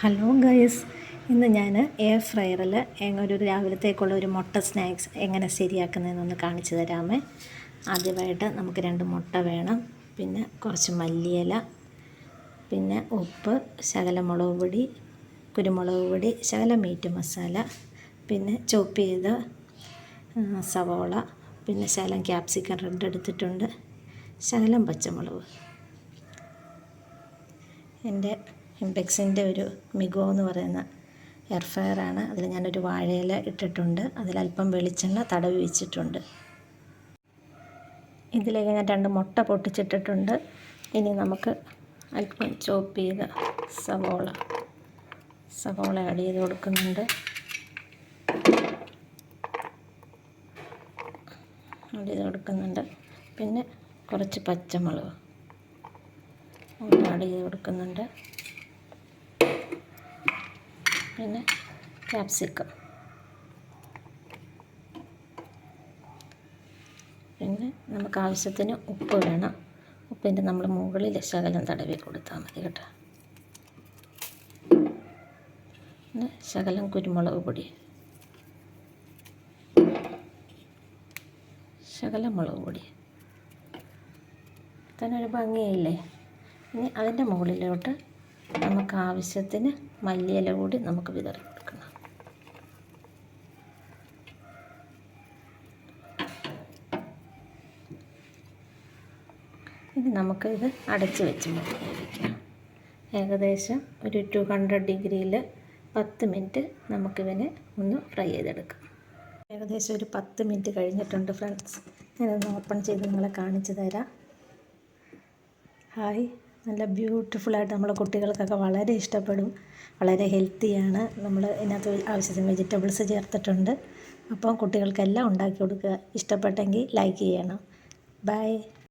Hello guys, ഇന്ന് ഞാൻ air ഫ്രയറിൽ ഒരു രാവിലത്തേക്കുള്ള ഒരു മുട്ട സ്നാക്സ് എങ്ങനെ ശരിയാക്കുന്നതെന്നൊന്ന് കാണിച്ചു തരാമേ. ആദ്യമായിട്ട് നമുക്ക് 2 മുട്ട വേണം, പിന്നെ കുറച്ച് മല്ലിയില, പിന്നെ ഉപ്പ്, ശകലം മുളക് പൊടി, കുരുമുളക് പൊടി, ശകലം മീറ്റ് മസാല, പിന്നെ ചോപ്പ് ചെയ്ത സവോള, പിന്നെ ശകലം ക്യാപ്സിക്കം റെഡ് എടുത്തിട്ടുണ്ട്, ശകലം പച്ചമുളക്. എൻ്റെ ഇംപെക്സിൻ്റെ ഒരു മിഗോ എന്ന് പറയുന്ന എയർ ഫ്രയറാണ്. അതിൽ ഞാനൊരു വാഴയില ഇട്ടിട്ടുണ്ട്, അതിലല്പം വെളിച്ചെണ്ണ തടവി വെച്ചിട്ടുണ്ട്. ഇതിലേക്ക് ഞാൻ 2 മുട്ട പൊട്ടിച്ചിട്ടിട്ടുണ്ട്. ഇനി നമുക്ക് അല്പം ചോപ്പ് ചെയ്ത സവോള ആഡ് ചെയ്ത് കൊടുക്കുന്നുണ്ട്. പിന്നെ കുറച്ച് പച്ചമുളക് ആഡ് ചെയ്ത് കൊടുക്കുന്നുണ്ട്. പിന്നെ ക്യാപ്സിക്കം, പിന്നെ നമുക്ക് ആവശ്യത്തിന് ഉപ്പ് വേണം. ഉപ്പിൻ്റെ നമ്മൾ മുകളിൽ ശകലം തടവി കൊടുത്താൽ മതി കേട്ടോ. പിന്നെ ശകലം കുരുമുളക് പൊടി, ശകലം മുളക് പൊടി. തന്നെ ഒരു ഭംഗിയില്ലേ. ഇനി അതിൻ്റെ മുകളിലോട്ട് നമുക്ക് ആവശ്യത്തിന് മല്ലിയില കൂടി നമുക്ക് വിതറി കൊടുക്കണം. ഇനി നമുക്കിത് അടച്ച് വെച്ച് വേവിക്കാം. ഏകദേശം ഒരു 200 ഡിഗ്രിയിൽ 10 മിനിറ്റ് നമുക്കിതിനെ ഒന്ന് ഫ്രൈ ചെയ്തെടുക്കാം. ഏകദേശം ഒരു 10 മിനിറ്റ് കഴിഞ്ഞിട്ടുണ്ട് ഫ്രണ്ട്സ്. ഞാനൊന്ന് ഓപ്പൺ ചെയ്ത് നിങ്ങളെ കാണിച്ചു തരാം. ഹായ്, നല്ല ബ്യൂട്ടിഫുള്ളായിട്ട് നമ്മളെ കുട്ടികൾക്കൊക്കെ വളരെ ഇഷ്ടപ്പെടും. വളരെ ഹെൽത്തിയാണ്. നമ്മൾ ഇതിനകത്ത് ആവശ്യത്തിന് വെജിറ്റബിൾസ് ചേർത്തിട്ടുണ്ട്. അപ്പം കുട്ടികൾക്കെല്ലാം ഉണ്ടാക്കി കൊടുക്കുക. ഇഷ്ടപ്പെട്ടെങ്കിൽ ലൈക്ക് ചെയ്യണം. ബൈ.